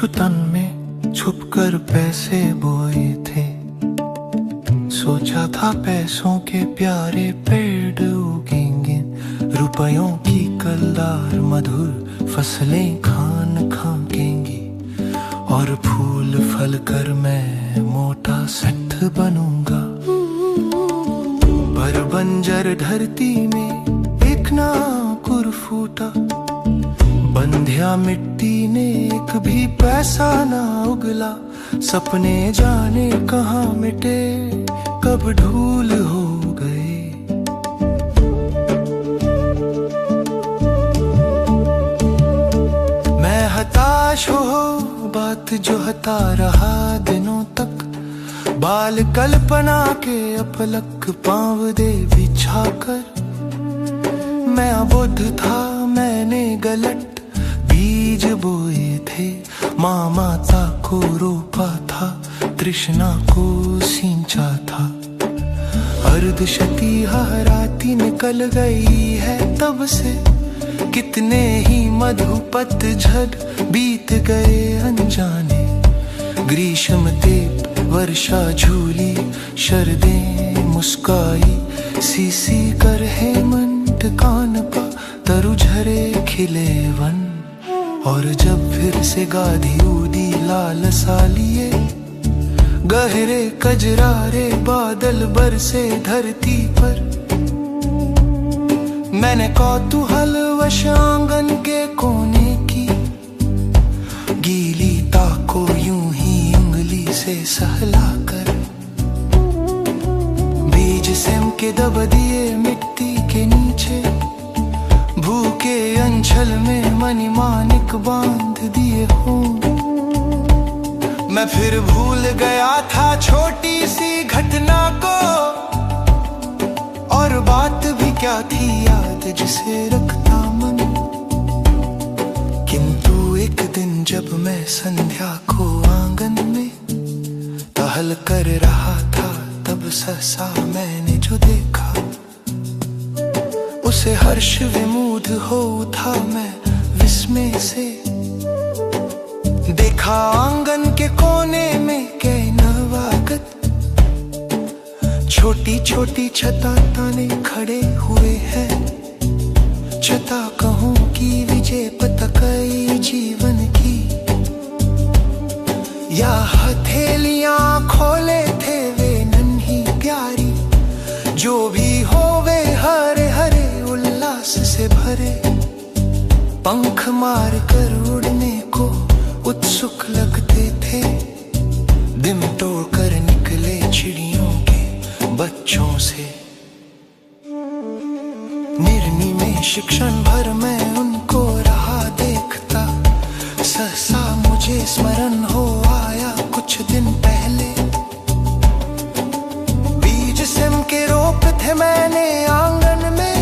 जो तन में छुपकर पैसे बोए थे। सोचा था पैसों के प्यारे पेड़ उगेंगे, रुपयों की कलदार मधुर फसलें खान खाएंगी, और फूल फल कर मैं मोटा सेठ बनूंगा। पर बंजर धरती में एक ना अंकुर फूटा, बंधिया मिट्टी ने एक भी पैसा ना उगला। सपने जाने कहाँ मिटे, कब धूल हो गए। मैं हताश हो बात जो हता रहा दिनों तक, बाल कल्पना के अपलक पांव दे बिछाकर। मैं अबुद्ध था, मैंने गलत बीज बोए थे। माँ माता को रोपा था, तृष्णा को सींचा था। अर्धशती हराती निकल गई है तब से, कितने ही मधुपत झड़ बीत गए अनजाने। ग्रीष्म तेप वर्षा झूली, शरदें मुस्काई, सीसी कर हेमंत कान पा तरु झरे खिले वन। और जब फिर से गाधी उदी लाल सालिए, गहरे कजरारे बादल बरसे धरती पर। मैंने कौतूहल वश आंगन के कोने की, गीली ताको यूं ही उंगली से सहलाकर। बीज सिम के दब दिए मिट्टी के नीचे, भूखे अंचल में मनी मानिक बांध दिए हों। मैं फिर भूल गया था छोटी सी घटना को, और बात भी क्या थी याद जिसे रखता मन। किंतु एक दिन जब मैं संध्या को आंगन में टहल कर रहा था, तब सहसा मैंने जो देखा, उसे हर्ष विमूढ़ हो उठा मैं विस्मय से। देखा आंगन के कोने में कै नवागत, छोटी छोटी छता ताने खड़े हुए हैं। छता कहूं की विजय पताका जीवन की, या हथेलियां खोले थे वे नन्ही प्यारी। जो भी हो वे हरे हरे उल्लास से भरे, पंख मार कर उड़ने को उत्सुक लगते थे। दिम तोड़ कर निकले चिड़ियों के बच्चों से। निर्मी में शिक्षण भर मैं उनको रहा देखता, सहसा मुझे स्मरण हो आया कुछ दिन पहले। बीज सिम के रोप थे मैंने आंगन में,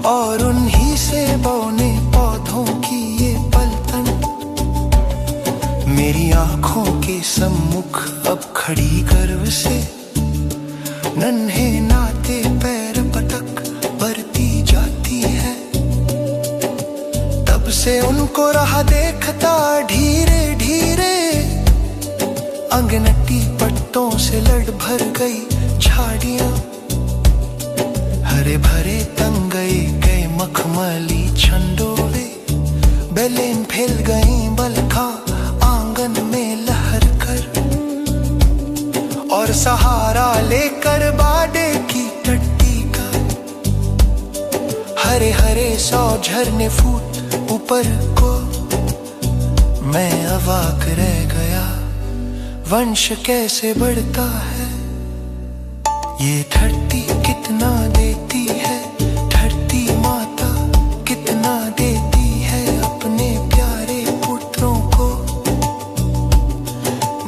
और उन्हीं से बौने पौधों की ये पलतन मेरी आंखों के सम्मुख अब खड़ी गर्व से। नन्हे नाते पैर पटक बढ़ती जाती है, तब से उनको रहा देखता धीरे धीरे। अंगनटी पट्टों से लड़ भर गई झाड़ियां, हरे भरे तंगई गए मखमली छंडोरे। बेलें फैल गई बलखा आंगन में लहर कर, और सहारा लेकर बाडे की टट्टी का। हरे हरे सौ झरने फूट ऊपर को, मैं अवाक रह गया, वंश कैसे बढ़ता है। ये धरती कितना देती है, धरती माता कितना देती है अपने प्यारे पुत्रों को।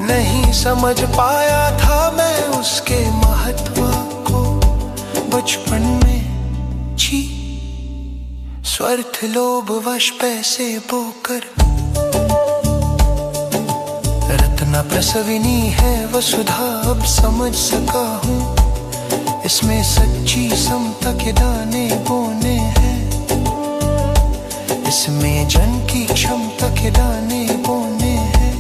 नहीं समझ पाया था मैं उसके महत्व को बचपन में। छी, स्वार्थ लोभ वश पैसे बोकर। रत्ना प्रसविनी है वसुधा, अब समझ सका हूँ, इसमें सच्ची समता के दाने बोने हैं। इस इसमें जन की क्षमता के दाने बोने हैं,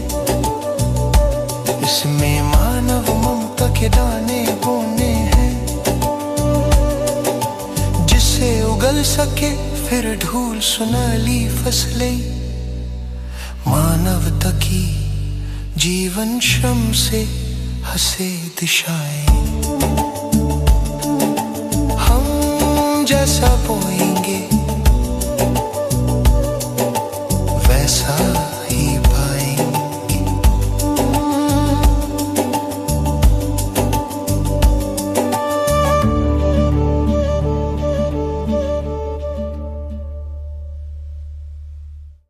इसमें मानव ममता के दाने बोने हैं, जिससे उगल सके फिर ढूल सुनाली फसलें, मानवता की जीवन श्रम से हंसे दिशाएं। हम जैसा बोएंगे